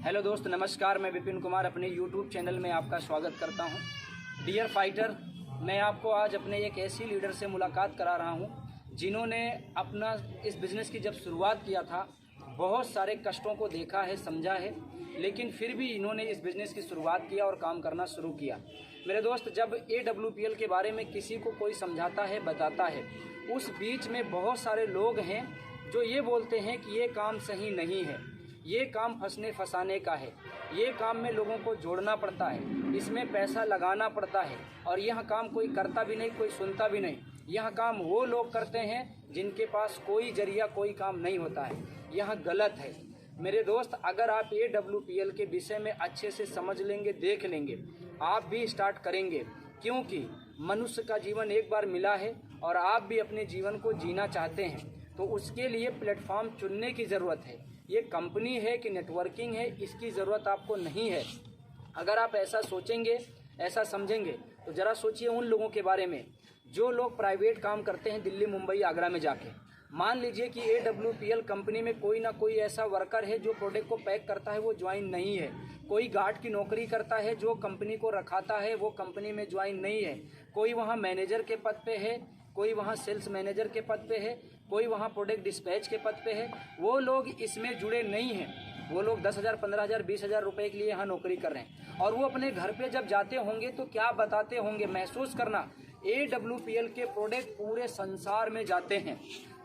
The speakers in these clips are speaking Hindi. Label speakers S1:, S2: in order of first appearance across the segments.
S1: हेलो दोस्त, नमस्कार। मैं विपिन कुमार अपने यूट्यूब चैनल में आपका स्वागत करता हूं। डियर फाइटर, मैं आपको आज अपने एक ऐसी लीडर से मुलाकात करा रहा हूं जिन्होंने अपना इस बिज़नेस की जब शुरुआत किया था बहुत सारे कष्टों को देखा है, समझा है, लेकिन फिर भी इन्होंने इस बिज़नेस की शुरुआत किया और काम करना शुरू किया। मेरे दोस्त, जब AWPL के बारे में किसी को कोई समझाता है, बताता है, उस बीच में बहुत सारे लोग हैं जो ये बोलते हैं कि ये काम सही नहीं है, ये काम फंसने फंसाने का है, ये काम में लोगों को जोड़ना पड़ता है, इसमें पैसा लगाना पड़ता है और यह काम कोई करता भी नहीं, कोई सुनता भी नहीं। यह काम वो लोग करते हैं जिनके पास कोई जरिया, कोई काम नहीं होता है। यह गलत है। मेरे दोस्त, अगर आप AWPL के विषय में अच्छे से समझ लेंगे, देख लेंगे, आप भी स्टार्ट करेंगे, क्योंकि मनुष्य का जीवन एक बार मिला है और आप भी अपने जीवन को जीना चाहते हैं, तो उसके लिए प्लेटफॉर्म चुनने की ज़रूरत है। ये कंपनी है कि नेटवर्किंग है, इसकी ज़रूरत आपको नहीं है। अगर आप ऐसा सोचेंगे, ऐसा समझेंगे, तो ज़रा सोचिए उन लोगों के बारे में जो लोग प्राइवेट काम करते हैं दिल्ली, मुंबई, आगरा में जाके। मान लीजिए कि AWPL कंपनी में कोई ना कोई ऐसा वर्कर है जो प्रोडक्ट को पैक करता है, वो ज्वाइन नहीं है। कोई गार्ड की नौकरी करता है जो कंपनी को रखाता है, वो कंपनी में ज्वाइन नहीं है। कोई वहाँ मैनेजर के पद पे है, कोई वहाँ सेल्स मैनेजर के पद पे है, कोई वहाँ प्रोडक्ट डिस्पैच के पद पे है। वो लोग इसमें जुड़े नहीं हैं। वो लोग 10,000, 15,000, 20,000 रुपए के लिए यहाँ नौकरी कर रहे हैं और वो अपने घर पे जब जाते होंगे तो क्या बताते होंगे। महसूस करना, AWPL के प्रोडक्ट पूरे संसार में जाते हैं।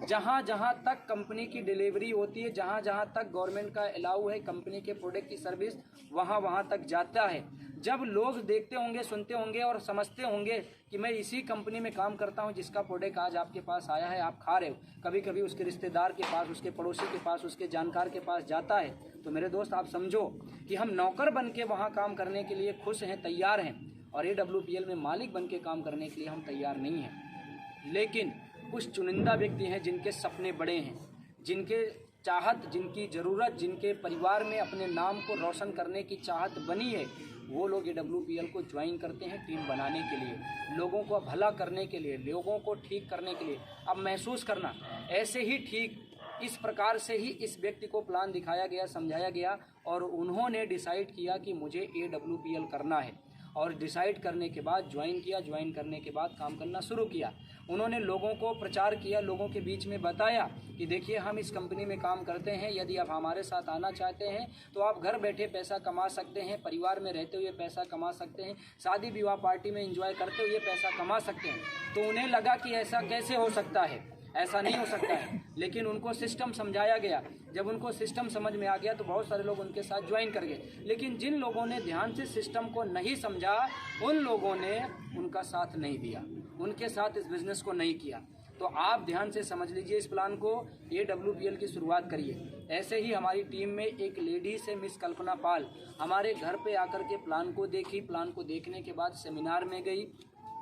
S1: जहाँ जहाँ तक कंपनी की डिलीवरी होती है, जहाँ जहाँ तक गवर्नमेंट का अलाउ है कंपनी के प्रोडक्ट की सर्विस, वहाँ वहाँ तक जाता है। जब लोग देखते होंगे, सुनते होंगे और समझते होंगे कि मैं इसी कंपनी में काम करता हूँ जिसका प्रोडक्ट आज आपके पास आया है, आप खा रहे हो, कभी कभी उसके रिश्तेदार के पास, उसके पड़ोसी के पास, उसके जानकार के पास जाता है, तो मेरे दोस्त आप समझो कि हम नौकर बन के वहाँ काम करने के लिए खुश हैं, तैयार हैं, और AWPL में मालिक बन के काम करने के लिए हम तैयार नहीं हैं। लेकिन कुछ चुनिंदा व्यक्ति हैं जिनके सपने बड़े हैं, जिनके चाहत, जिनकी ज़रूरत, जिनके परिवार में अपने नाम को रोशन करने की चाहत बनी है, वो लोग AWPL को ज्वाइन करते हैं टीम बनाने के लिए, लोगों को भला करने के लिए, लोगों को ठीक करने के लिए। अब महसूस करना, ऐसे ही ठीक इस प्रकार से ही इस व्यक्ति को प्लान दिखाया गया, समझाया गया और उन्होंने डिसाइड किया कि मुझे AWPL करना है और डिसाइड करने के बाद ज्वाइन किया। ज्वाइन करने के बाद काम करना शुरू किया। उन्होंने लोगों को प्रचार किया, लोगों के बीच में बताया कि देखिए हम इस कंपनी में काम करते हैं, यदि आप हमारे साथ आना चाहते हैं तो आप घर बैठे पैसा कमा सकते हैं, परिवार में रहते हुए पैसा कमा सकते हैं, शादी विवाह पार्टी में एंजॉय करते हुए पैसा कमा सकते हैं। तो उन्हें लगा कि ऐसा कैसे हो सकता है, ऐसा नहीं हो सकता है। लेकिन उनको सिस्टम समझाया गया। जब उनको सिस्टम समझ में आ गया तो बहुत सारे लोग उनके साथ ज्वाइन कर गए। लेकिन जिन लोगों ने ध्यान से सिस्टम को नहीं समझा, उन लोगों ने उनका साथ नहीं दिया, उनके साथ इस बिज़नेस को नहीं किया। तो आप ध्यान से समझ लीजिए इस प्लान को, AWPL की शुरुआत करिए। ऐसे ही हमारी टीम में एक लेडी से मिस कल्पना पाल हमारे घर पे आकर के प्लान को देखी। प्लान को देखने के बाद सेमिनार में गई।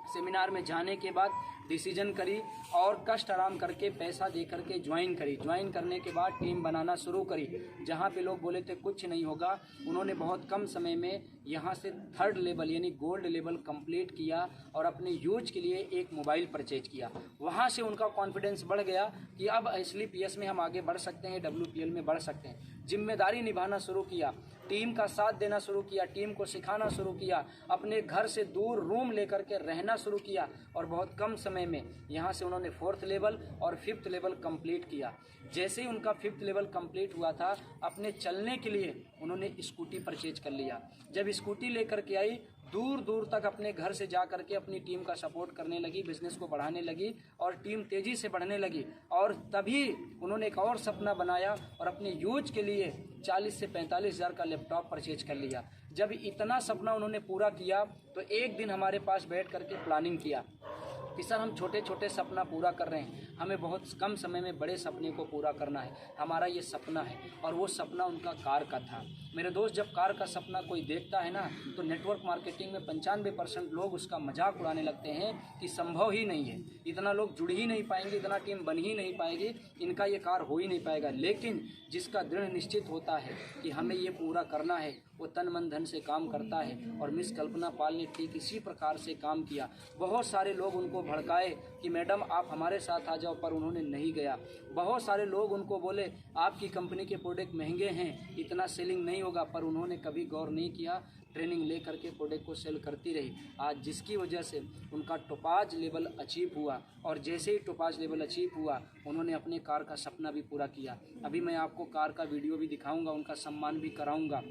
S1: सेमिनार में जाने के बाद डिसीजन करी और कष्ट आराम करके पैसा दे करके ज्वाइन करी। ज्वाइन करने के बाद टीम बनाना शुरू करी। जहाँ पे लोग बोले थे कुछ नहीं होगा, उन्होंने बहुत कम समय में यहाँ से 3rd लेवल यानी गोल्ड लेवल कंप्लीट किया और अपने यूज के लिए एक मोबाइल परचेज किया। वहाँ से उनका कॉन्फिडेंस बढ़ गया कि अब SLPS में हम आगे बढ़ सकते हैं, AWPL में बढ़ सकते हैं। जिम्मेदारी निभाना शुरू किया, टीम का साथ देना शुरू किया, टीम को सिखाना शुरू किया, अपने घर से दूर रूम लेकर के रहना शुरू किया और बहुत कम समय में यहाँ से उन्होंने 4th लेवल और 5th लेवल कंप्लीट किया। जैसे ही उनका 5th लेवल कंप्लीट हुआ था, अपने चलने के लिए उन्होंने स्कूटी परचेज कर लिया। जब स्कूटी लेकर के आई, दूर दूर तक अपने घर से जा करके अपनी टीम का सपोर्ट करने लगी, बिजनेस को बढ़ाने लगी और टीम तेज़ी से बढ़ने लगी। और तभी उन्होंने एक और सपना बनाया और अपने यूज के लिए 40 से 45 हज़ार का लैपटॉप परचेज कर लिया। जब इतना सपना उन्होंने पूरा किया तो एक दिन हमारे पास बैठ करके प्लानिंग किया कि सर हम छोटे छोटे सपना पूरा कर रहे हैं, हमें बहुत कम समय में बड़े सपने को पूरा करना है, हमारा ये सपना है। और वो सपना उनका कार का था। मेरे दोस्त, जब कार का सपना कोई देखता है ना, तो नेटवर्क मार्केटिंग में 95% लोग उसका मजाक उड़ाने लगते हैं कि संभव ही नहीं है, इतना लोग जुड़ ही नहीं पाएंगे, इतना टीम बन ही नहीं पाएगी, इनका ये कार हो ही नहीं पाएगा। लेकिन जिसका दृढ़ निश्चित होता है कि हमें ये पूरा करना है, वो तन मन धन से काम करता है। और मिस कल्पना पाल ने ठीक इसी प्रकार से काम किया। बहुत सारे लोग उनको उनको भड़काए कि मैडम आप हमारे साथ आ जाओ, पर उन्होंने नहीं गया। बहुत सारे लोग उनको बोले आपकी कंपनी के प्रोडक्ट महंगे हैं, इतना सेलिंग नहीं होगा, पर उन्होंने कभी गौर नहीं किया। ट्रेनिंग ले करके प्रोडक्ट को सेल करती रही, आज जिसकी वजह से उनका टोपाज लेवल अचीव हुआ। और जैसे ही टोपाज लेवल अचीव हुआ, उन्होंने अपने कार का सपना भी पूरा किया। अभी मैं आपको कार का वीडियो भी दिखाऊंगा, उनका सम्मान भी कराऊंगा।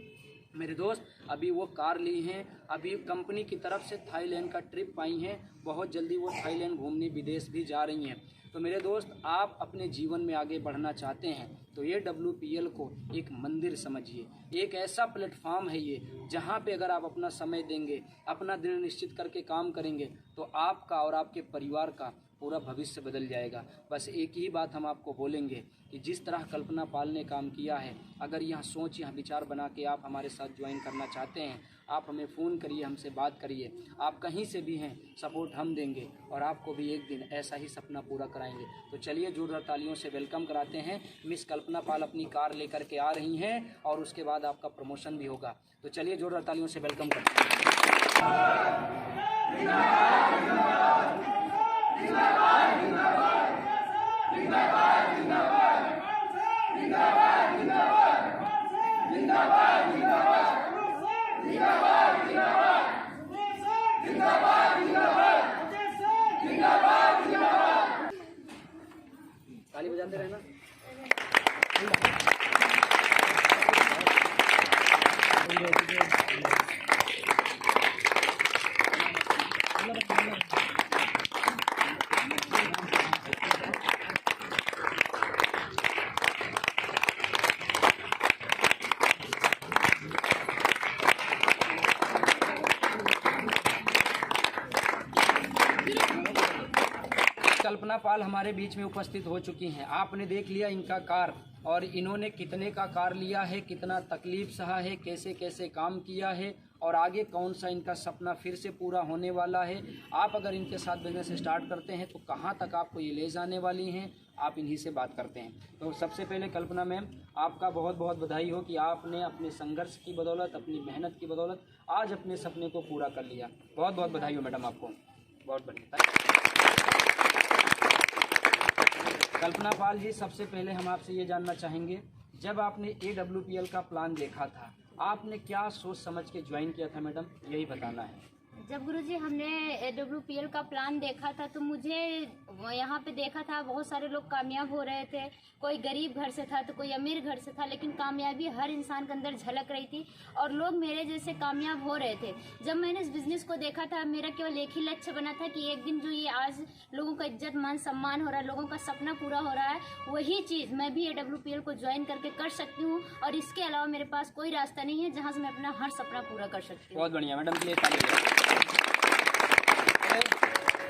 S1: मेरे दोस्त अभी वो कार ली हैं, अभी कंपनी की तरफ से थाईलैंड का ट्रिप आई हैं, बहुत जल्दी वो थाईलैंड घूमने विदेश भी जा रही हैं। तो मेरे दोस्त आप अपने जीवन में आगे बढ़ना चाहते हैं तो ये WPL को एक मंदिर समझिए, एक ऐसा प्लेटफॉर्म है ये जहाँ पे अगर आप अपना समय देंगे, अपना दृढ़ निश्चित करके काम करेंगे तो आपका और आपके परिवार का पूरा भविष्य बदल जाएगा। बस एक ही बात हम आपको बोलेंगे कि जिस तरह कल्पना पाल ने काम किया है, अगर यह सोच, यह विचार बना के आप हमारे साथ ज्वाइन करना चाहते हैं, आप हमें फ़ोन करिए, हमसे बात करिए। आप कहीं से भी हैं, सपोर्ट हम देंगे और आपको भी एक दिन ऐसा ही सपना पूरा कराएंगे। तो चलिए जोरदार तालियों से वेलकम कराते हैं। मिस कल्पना पाल अपनी कार लेकर के आ रही हैं और उसके बाद आपका प्रमोशन भी होगा। तो चलिए जोरदार तालियों से वेलकम करते हैं। ताली बजाते रहना। कल्पना पाल हमारे बीच में उपस्थित हो चुकी हैं। आपने देख लिया इनका कार और इन्होंने कितने का कार लिया है, कितना तकलीफ सहा है, कैसे कैसे काम किया है और आगे कौन सा इनका सपना फिर से पूरा होने वाला है। आप अगर इनके साथ बिजनेस स्टार्ट करते हैं तो कहां तक आपको ये ले जाने वाली हैं, आप इन्हीं से बात करते हैं। तो सबसे पहले कल्पना मैम, आपका बहुत बहुत बधाई हो कि आपने अपने संघर्ष की बदौलत, अपनी मेहनत की बदौलत आज अपने सपने को पूरा कर लिया। बहुत बहुत बधाई हो मैडम आपको, बहुत बढ़िया। कल्पना पाल जी, सबसे पहले हम आपसे ये जानना चाहेंगे, जब आपने AWPL का प्लान देखा था, आपने क्या सोच समझ के ज्वाइन किया था मैडम, यही बताना है।
S2: जब गुरुजी हमने AWPL का प्लान देखा था तो मुझे यहाँ पे देखा था बहुत सारे लोग कामयाब हो रहे थे, कोई गरीब घर से था तो कोई अमीर घर से था, लेकिन कामयाबी हर इंसान के अंदर झलक रही थी और लोग मेरे जैसे कामयाब हो रहे थे। जब मैंने इस बिज़नेस को देखा था, मेरा केवल एक ही लक्ष्य बना था कि एक दिन जो ये आज लोगों का इज्जत मान सम्मान हो रहा है, लोगों का सपना पूरा हो रहा है, वही चीज़ मैं भी AWPL को ज्वाइन करके कर सकती हूँ और इसके अलावा मेरे पास कोई रास्ता नहीं है जहाँ से मैं अपना हर सपना पूरा कर सकती हूँ।
S1: बहुत बढ़िया मैडम,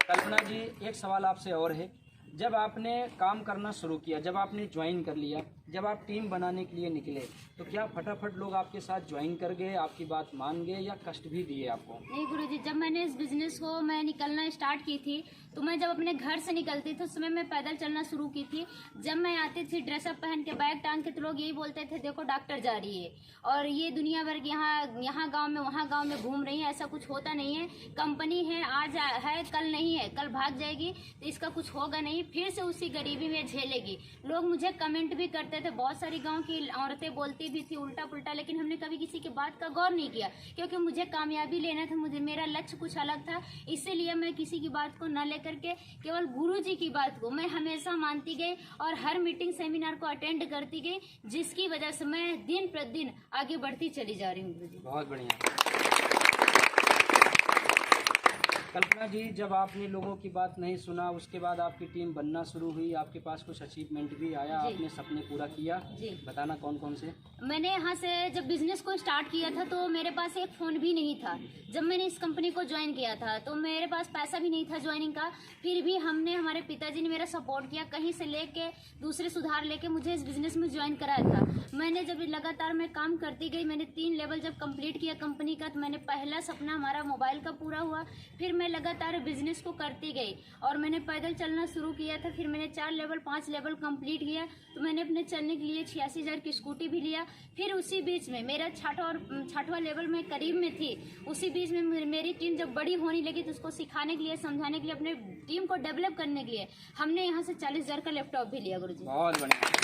S1: कल्पना जी, एक सवाल आपसे और है, जब आपने काम करना शुरू किया, जब आपने ज्वाइन कर लिया, जब आप टीम बनाने के लिए निकले, तो क्या फटाफट लोग आपके साथ ज्वाइन कर गए, आपकी बात मान गए या कष्ट भी दिए आपको?
S2: नहीं गुरुजी, जब मैंने इस बिजनेस को मैं निकलना स्टार्ट की थी तो मैं जब अपने घर से निकलती थी उस समय मैं पैदल चलना शुरू की थी। जब मैं आती थी ड्रेसअप पहन के, बैग टांग के, तो लोग यही बोलते थे देखो डॉक्टर जा रही है और ये दुनिया भर यहाँ गांव में वहाँ गांव में घूम रही है। ऐसा कुछ होता नहीं है, कंपनी है, आज है कल नहीं है, कल भाग जाएगी तो इसका कुछ होगा नहीं, फिर से उसी गरीबी में झेलेगी। लोग मुझे कमेंट भी करते थे, बहुत सारी गाँव की औरतें बोलती भी थी उल्टा पुल्टा, लेकिन हमने कभी किसी की बात का गौर नहीं किया क्योंकि मुझे कामयाबी लेना था, मुझे मेरा लक्ष्य कुछ अलग था। इसीलिए मैं किसी की बात को न करके केवल गुरुजी की बात को मैं हमेशा मानती गई और हर मीटिंग सेमिनार को अटेंड करती गई, जिसकी वजह से मैं दिन प्रतिदिन आगे बढ़ती चली जा रही हूँ गुरुजी।
S1: बहुत बढ़िया। कल्पना जी, जब आपने लोगों की बात नहीं सुना, उसके बाद आपकी टीम बनना शुरू हुई, आपके पास कुछ अचीवमेंट भी आया, आपने सपने पूरा किया जी, बताना कौन कौन से?
S2: मैंने यहाँ से जब बिजनेस को स्टार्ट किया था तो मेरे पास एक फ़ोन भी नहीं था। जब मैंने इस कंपनी को ज्वाइन किया था तो मेरे पास पैसा भी नहीं था ज्वाइनिंग का, फिर भी हमारे पिताजी ने मेरा सपोर्ट किया, कहीं से लेके दूसरे सुधार लेके मुझे इस बिज़नेस में ज्वाइन कराया था। मैंने जब लगातार मैं काम करती गई, मैंने 3 लेवल जब कंप्लीट किया कंपनी का, तो मैंने पहला सपना हमारा मोबाइल का पूरा हुआ। फिर मैं लगातार बिजनेस को करती गई और मैंने पैदल चलना शुरू किया था। फिर मैंने 4 लेवल 5 लेवल कंप्लीट किया, तो मैंने अपने चलने के लिए 86,000 की स्कूटी भी लिया। फिर उसी बीच में मेरा 6वां लेवल में करीब में थी, उसी बीच में मेरी टीम जब बड़ी होने लगी तो उसको सिखाने के लिए, समझाने के लिए, अपने टीम को डेवलप करने के लिए हमने यहाँ से 40,000 का लैपटॉप भी लिया गुरुजी।
S1: बहुत बढ़िया।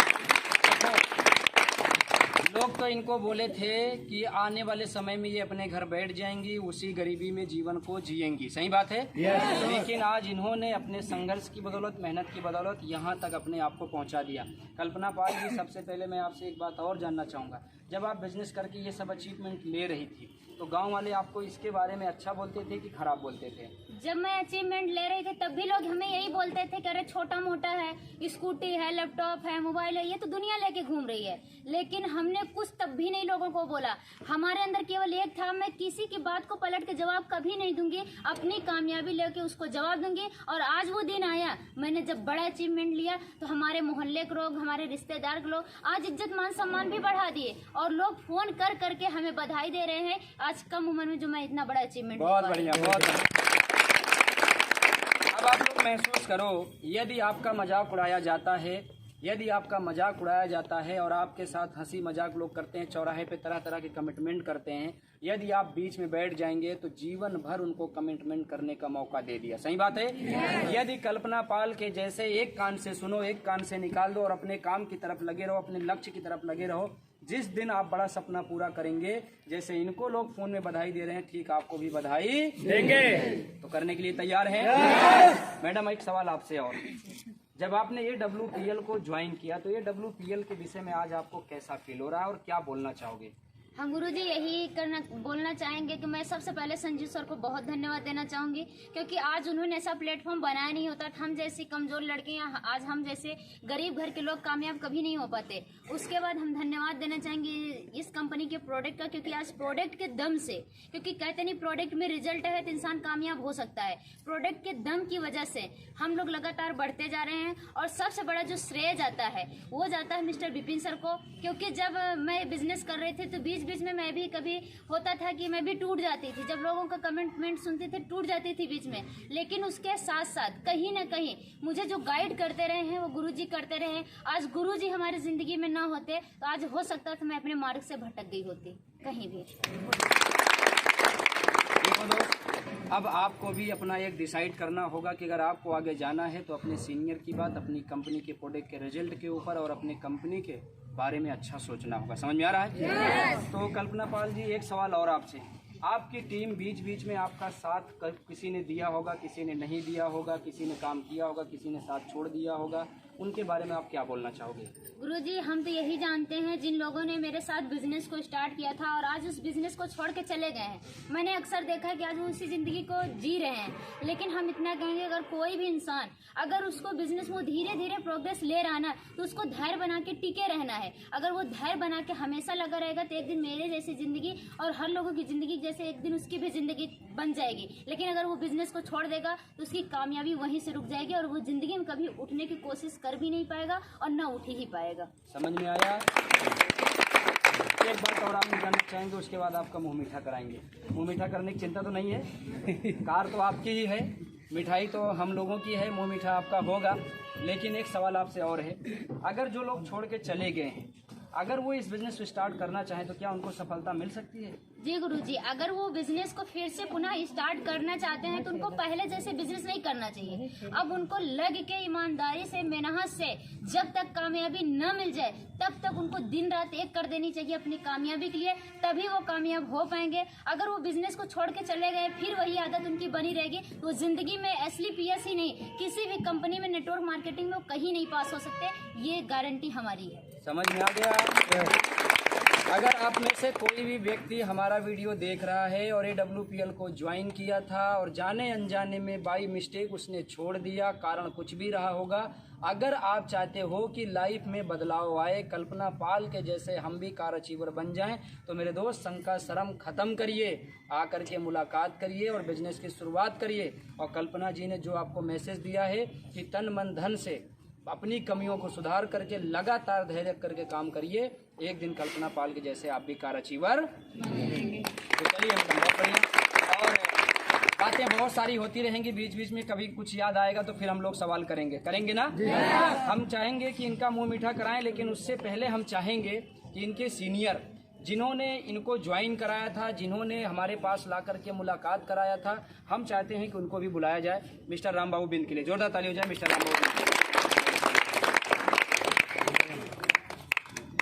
S1: लोग तो इनको बोले थे कि आने वाले समय में ये अपने घर बैठ जाएंगी, उसी गरीबी में जीवन को जिएंगी, सही बात है। लेकिन आज इन्होंने अपने संघर्ष की बदौलत, मेहनत की बदौलत यहाँ तक अपने आप को पहुँचा दिया। कल्पना पाल जी, सबसे पहले मैं आपसे एक बात और जानना चाहूँगा, जब आप बिजनेस करके ये सब अचीवमेंट ले रही थी तो गांव वाले आपको इसके बारे में अच्छा बोलते थे कि खराब बोलते थे?
S2: जब मैं अचीवमेंट ले रही थी तब भी लोग हमें यही बोलते थे कि अरे छोटा मोटा है, स्कूटी है, लैपटॉप है, मोबाइल है, ये तो दुनिया लेके घूम रही है। लेकिन हमने कुछ तब भी नहीं लोगों को बोला। हमारे अंदर केवल एक था, मैं किसी की बात को पलट के जवाब कभी नहीं दूंगी, अपनी कामयाबी लेके उसको जवाब दूंगी। और आज वो दिन आया, मैंने जब बड़ा अचीवमेंट लिया तो हमारे मोहल्ले के लोग, हमारे रिश्तेदार के लोग आज इज्जत मान सम्मान भी बढ़ा दिए और लोग फोन कर करके हमें बधाई दे रहे हैं आज कम उम्र में जो मैं इतना बड़ा अचीवमेंट।
S1: बहुत बढ़िया, बहुत बढ़िया। अब आप लोग महसूस करो, यदि आपका मजाक उड़ाया जाता है, यदि आपका मजाक उड़ाया जाता है और आपके साथ हंसी मजाक लोग करते हैं, चौराहे पे तरह तरह के कमिटमेंट करते हैं, यदि आप बीच में बैठ जाएंगे तो जीवन भर उनको कमिटमेंट करने का मौका दे दिया, सही बात है। यदि कल्पना पाल के जैसे एक कान से सुनो, एक कान से निकाल दो और अपने काम की तरफ लगे रहो, अपने लक्ष्य की तरफ लगे रहो, जिस दिन आप बड़ा सपना पूरा करेंगे, जैसे इनको लोग फोन में बधाई दे रहे हैं, ठीक आपको भी बधाई देंगे। तो करने के लिए तैयार हैं? मैडम, एक सवाल आपसे और, जब आपने ये WPL को ज्वाइन किया तो ये WPL के विषय में आज आपको कैसा फील हो रहा है और क्या बोलना चाहोगे?
S2: हम गुरुजी यही बोलना चाहेंगे कि मैं सबसे पहले संजू सर को बहुत धन्यवाद देना चाहूंगी, क्योंकि आज उन्होंने ऐसा प्लेटफॉर्म बनाया नहीं होता। हम जैसी कमजोर लड़कियां, आज हम जैसे गरीब घर के लोग कामयाब कभी नहीं हो पाते। उसके बाद हम धन्यवाद देना चाहेंगे इस कंपनी के प्रोडक्ट का, क्योंकि आज प्रोडक्ट के दम से, क्योंकि कहते नहीं प्रोडक्ट में रिजल्ट है तो इंसान कामयाब हो सकता है, प्रोडक्ट के दम की वजह से हम लोग लगातार बढ़ते जा रहे हैं। और सबसे बड़ा जो श्रेय जाता है वो जाता है मिस्टर विपिन सर को, क्योंकि जब मैं बिजनेस कर रही थी तो बीच में मैं भी कभी होता था कि मैं भी टूट जाती थी, जब लोगों का कमेंटमेंट सुनती थी टूट जाती थी बीच में। लेकिन उसके साथ साथ कहीं ना कहीं मुझे जो गाइड करते रहे हैं वो गुरुजी करते रहे हैं। आज गुरुजी हमारी जिंदगी में ना होते तो आज हो सकता था मैं अपने मार्ग से भटक गई होती कहीं भी।
S1: देखो दोस्त, अब आपको भी अपना एक डिसाइड करना होगा कि अगर आपको आगे जाना है तो अपने सीनियर की बात, अपनी कंपनी के प्रोडक्ट के रिजल्ट के ऊपर और अपने कंपनी के बारे में अच्छा सोचना होगा। समझ में आ रहा है? तो कल्पना पाल जी, एक सवाल और आपसे, आपकी टीम बीच बीच में आपका साथ किसी ने दिया होगा, किसी ने नहीं दिया होगा, किसी ने काम किया होगा, किसी ने साथ छोड़ दिया होगा, उनके बारे में आप क्या बोलना चाहोगे?
S2: गुरुजी, हम तो यही जानते हैं जिन लोगों ने मेरे साथ बिजनेस को स्टार्ट किया था और आज उस बिजनेस को छोड़ के चले गए हैं, मैंने अक्सर देखा है कि आज वो उसी जिंदगी को जी रहे हैं। लेकिन हम इतना कहेंगे, अगर कोई भी इंसान अगर उसको बिजनेस में धीरे धीरे प्रोग्रेस ले रहा ना तो उसको धैर्य बना के टिके रहना है। अगर वो धैर्य बना के हमेशा लगा रहेगा तो एक दिन मेरे जैसी जिंदगी और हर लोगों की जिंदगी जैसे एक दिन उसकी भी जिंदगी बन जाएगी। लेकिन अगर वो बिजनेस को छोड़ देगा तो उसकी कामयाबी वहीं से रुक जाएगी और वो जिंदगी में कभी उठने की कोशिश कर भी नहीं पाएगा और न उठ ही पाएगा।
S1: समझ में आया? एक बात और आप जानना चाहेंगे, उसके बाद आपका मुंह मीठा कराएंगे। मुंह मीठा करने की चिंता तो नहीं है, कार तो आपकी ही है, मिठाई तो हम लोगों की है, मुंह मीठा आपका होगा। लेकिन एक सवाल आपसे और है, अगर जो लोग छोड़ के चले गए हैं, अगर वो इस बिजनेस को स्टार्ट करना चाहें तो क्या उनको सफलता मिल सकती है?
S2: जी गुरुजी, अगर वो बिजनेस को फिर से पुनः स्टार्ट करना चाहते हैं तो उनको पहले जैसे बिजनेस नहीं करना चाहिए। अब उनको लग के ईमानदारी से, मेहनत से जब तक कामयाबी न मिल जाए तब तक उनको दिन रात एक कर देनी चाहिए अपनी कामयाबी के लिए, तभी वो कामयाब हो पाएंगे। अगर वो बिजनेस को छोड़ के चले गए फिर वही आदत उनकी बनी रहेगी तो जिंदगी में SLPS ही नहीं, किसी भी कंपनी में नेटवर्क मार्केटिंग में वो कहीं नहीं पास हो सकते, ये गारंटी हमारी है।
S1: समझ में आ गया? अगर आप में से कोई भी व्यक्ति हमारा वीडियो देख रहा है और AWPL को ज्वाइन किया था और जाने अनजाने में बाई मिस्टेक उसने छोड़ दिया, कारण कुछ भी रहा होगा, अगर आप चाहते हो कि लाइफ में बदलाव आए, कल्पना पाल के जैसे हम भी कार अचीवर बन जाएं, तो मेरे दोस्त शंका शर्म खत्म करिए, आकर के मुलाकात करिए और बिजनेस की शुरुआत करिए। और कल्पना जी ने जो आपको मैसेज दिया है कि तन मन धन से अपनी कमियों को सुधार करके लगातार धैर्य करके काम करिए, एक दिन कल्पना पाल के जैसे आप भी कार अचीवर। तो चलिए, बहुत बढ़िया। और बातें बहुत सारी होती रहेंगी, बीच बीच में कभी कुछ याद आएगा तो फिर हम लोग सवाल करेंगे ना। हम चाहेंगे कि इनका मुंह मीठा कराएं, लेकिन उससे पहले हम चाहेंगे कि इनके सीनियर जिन्होंने इनको ज्वाइन कराया था, जिन्होंने हमारे पास ला करके मुलाकात कराया था, हम चाहते हैं कि उनको भी बुलाया जाए। मिस्टर राम बाबू बिंद के लिए जोरदार ताली हो जाए। मिस्टर राम बाबू बिंद,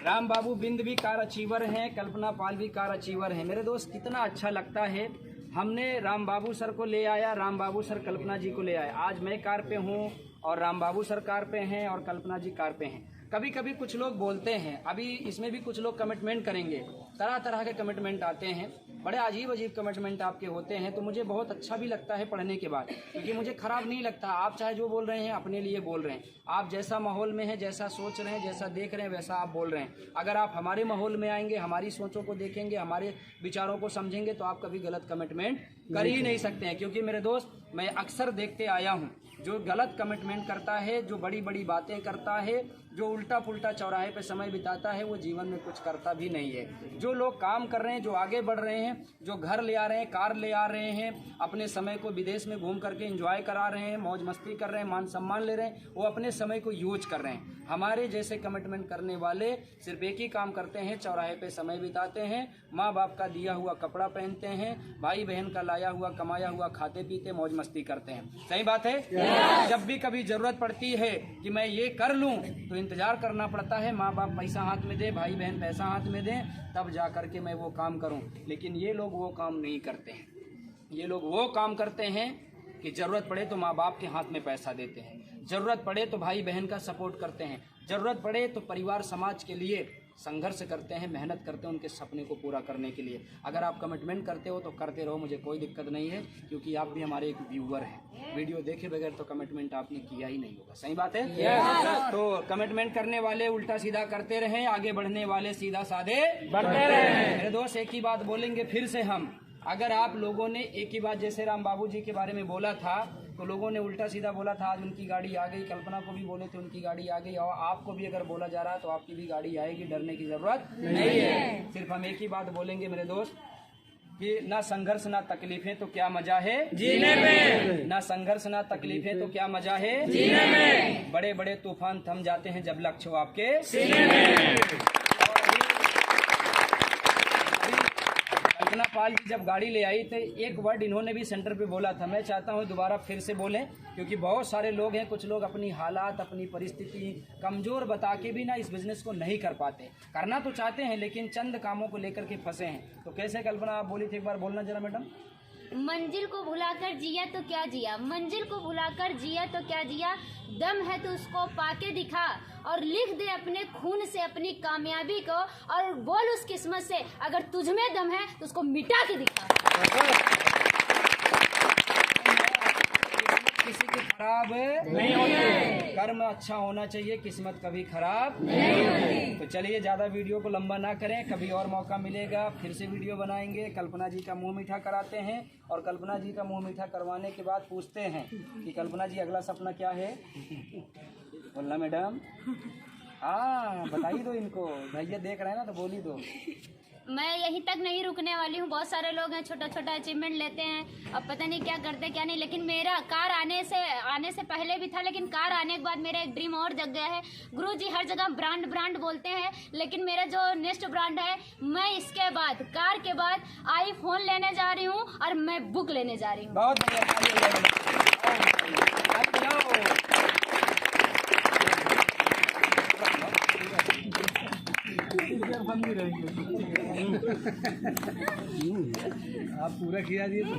S1: राम बाबू बिंद भी कार अचीवर हैं, कल्पना पाल भी कार अचीवर हैं। मेरे दोस्त कितना अच्छा लगता है, हमने राम बाबू सर को ले आया, राम बाबू सर कल्पना जी को ले आए। आज मैं कार पे हूँ और राम बाबू सर कार पे हैं और कल्पना जी कार पे हैं। कभी कभी कुछ लोग बोलते हैं, अभी इसमें भी कुछ लोग कमिटमेंट करेंगे, तरह तरह के कमिटमेंट आते हैं, बड़े अजीब अजीब कमिटमेंट आपके होते हैं। तो मुझे बहुत अच्छा भी लगता है पढ़ने के बाद, क्योंकि मुझे खराब नहीं लगता। आप चाहे जो बोल रहे हैं अपने लिए बोल रहे हैं, आप जैसा माहौल में हैं, जैसा सोच रहे हैं, जैसा देख रहे हैं, वैसा आप बोल रहे हैं। अगर आप हमारे माहौल में आएंगे, हमारी सोचों को देखेंगे, हमारे विचारों को समझेंगे, तो आप कभी गलत कमिटमेंट कर ही नहीं सकते हैं। क्योंकि मेरे दोस्त, मैं अक्सर देखते आया हूँ, जो गलत कमिटमेंट करता है, जो बड़ी बड़ी बातें करता है, जो उल्टा पुल्टा चौराहे पे समय बिताता है, वो जीवन में कुछ करता भी नहीं है। जो लोग काम कर रहे हैं, जो आगे बढ़ रहे हैं, जो घर ले आ रहे हैं, कार ले आ रहे हैं, अपने समय को विदेश में घूम करके एंजॉय करा रहे हैं, मौज मस्ती कर रहे हैं, मान सम्मान ले रहे हैं, वो अपने समय को यूज कर रहे हैं। हमारे जैसे कमिटमेंट करने वाले सिर्फ एक ही काम करते हैं, चौराहे पे समय बिताते हैं, माँ बाप का दिया हुआ कपड़ा पहनते हैं, भाई बहन का लाया हुआ कमाया हुआ खाते पीते मौज मस्ती करते हैं। सही बात है। जब भी कभी जरूरत पड़ती है कि मैं ये कर लूं, तो इंतजार करना पड़ता है, माँ बाप पैसा हाथ में दे, भाई बहन पैसा हाथ में दें, तब जा करके मैं वो काम करूं। लेकिन ये लोग वो काम नहीं करते हैं। ये लोग वो काम करते हैं कि जरूरत पड़े तो माँ बाप के हाथ में पैसा देते हैं, जरूरत पड़े तो भाई बहन का सपोर्ट करते हैं, जरूरत पड़े तो परिवार समाज के लिए संघर्ष करते हैं, मेहनत करते हैं उनके सपने को पूरा करने के लिए। अगर आप कमिटमेंट करते हो तो करते रहो, मुझे कोई दिक्कत नहीं है, क्योंकि आप भी हमारे एक व्यूअर हैं। वीडियो देखे बगैर तो कमिटमेंट आपने किया ही नहीं होगा। सही बात है। तो कमिटमेंट करने वाले उल्टा सीधा करते रहें, आगे बढ़ने वाले सीधा साधे बढ़ते रहें। मेरे दोस्त, एक ही बात बोलेंगे फिर से हम, अगर आप लोगों ने एक ही बात, जैसे राम बाबू जी के बारे में बोला था, तो लोगों ने उल्टा सीधा बोला था, आज उनकी गाड़ी आ गई, कल्पना को भी बोले थे उनकी गाड़ी आ गई, और आपको भी अगर बोला जा रहा है तो आपकी भी गाड़ी आएगी, डरने की जरूरत नहीं है। सिर्फ हम एक ही बात बोलेंगे मेरे दोस्त, कि ना संघर्ष ना तकलीफें तो क्या मजा है जीने में, ना संघर्ष ना तकलीफें तो क्या मजा है जीने में, बड़े बड़े तूफान थम जाते हैं जब लक्ष्य हो आपके सीने में। कल्पना पाल जी जब गाड़ी ले आई थे, एक वर्ड इन्होंने भी सेंटर पे बोला था, मैं चाहता हूँ दोबारा फिर से बोलें, क्योंकि बहुत सारे लोग हैं, कुछ लोग अपनी हालात, अपनी परिस्थिति कमजोर बता के भी ना इस बिजनेस को नहीं कर पाते। करना तो चाहते हैं लेकिन चंद कामों को लेकर के फंसे हैं। तो कैसे कल्पना आप बोली थी, एक बार बोलना जरा मैडम।
S2: मंजिल को भुलाकर जिया तो क्या जिया, मंजिल को भुलाकर जिया तो क्या जिया, दम है तो उसको पाके दिखा, और लिख दे अपने खून से अपनी कामयाबी को, और बोल उस किस्मत से अगर तुझ में दम है तो उसको मिटा के दिखा।
S1: किसी की खराब नहीं होती, कर्म अच्छा होना चाहिए, किस्मत कभी खराब नहीं होती। तो चलिए ज्यादा वीडियो को लंबा ना करें, कभी और मौका मिलेगा फिर से वीडियो बनाएंगे। कल्पना जी का मुंह मीठा कराते हैं, और कल्पना जी का मुंह मीठा करवाने के बाद पूछते हैं कि कल्पना जी अगला सपना क्या है। बोलना मैडम, हाँ बताइए दो इनको, भैया देख रहे हैं ना तो बोली दो।
S2: मैं यहीं तक नहीं रुकने वाली हूँ। बहुत सारे लोग हैं छोटा छोटा अचीवमेंट लेते हैं, अब पता नहीं क्या करते क्या नहीं, लेकिन मेरा कार आने से पहले भी था, लेकिन कार आने के बाद मेरा एक ड्रीम और जग गया है। गुरुजी हर जगह ब्रांड ब्रांड बोलते हैं, लेकिन मेरा जो नेक्स्ट ब्रांड है, मैं इसके बाद कार के बाद आईफोन लेने जा रही हूँ और मैं बुक लेने जा रही हूँ।
S1: बहुत
S3: आप पूरा किया दिए तो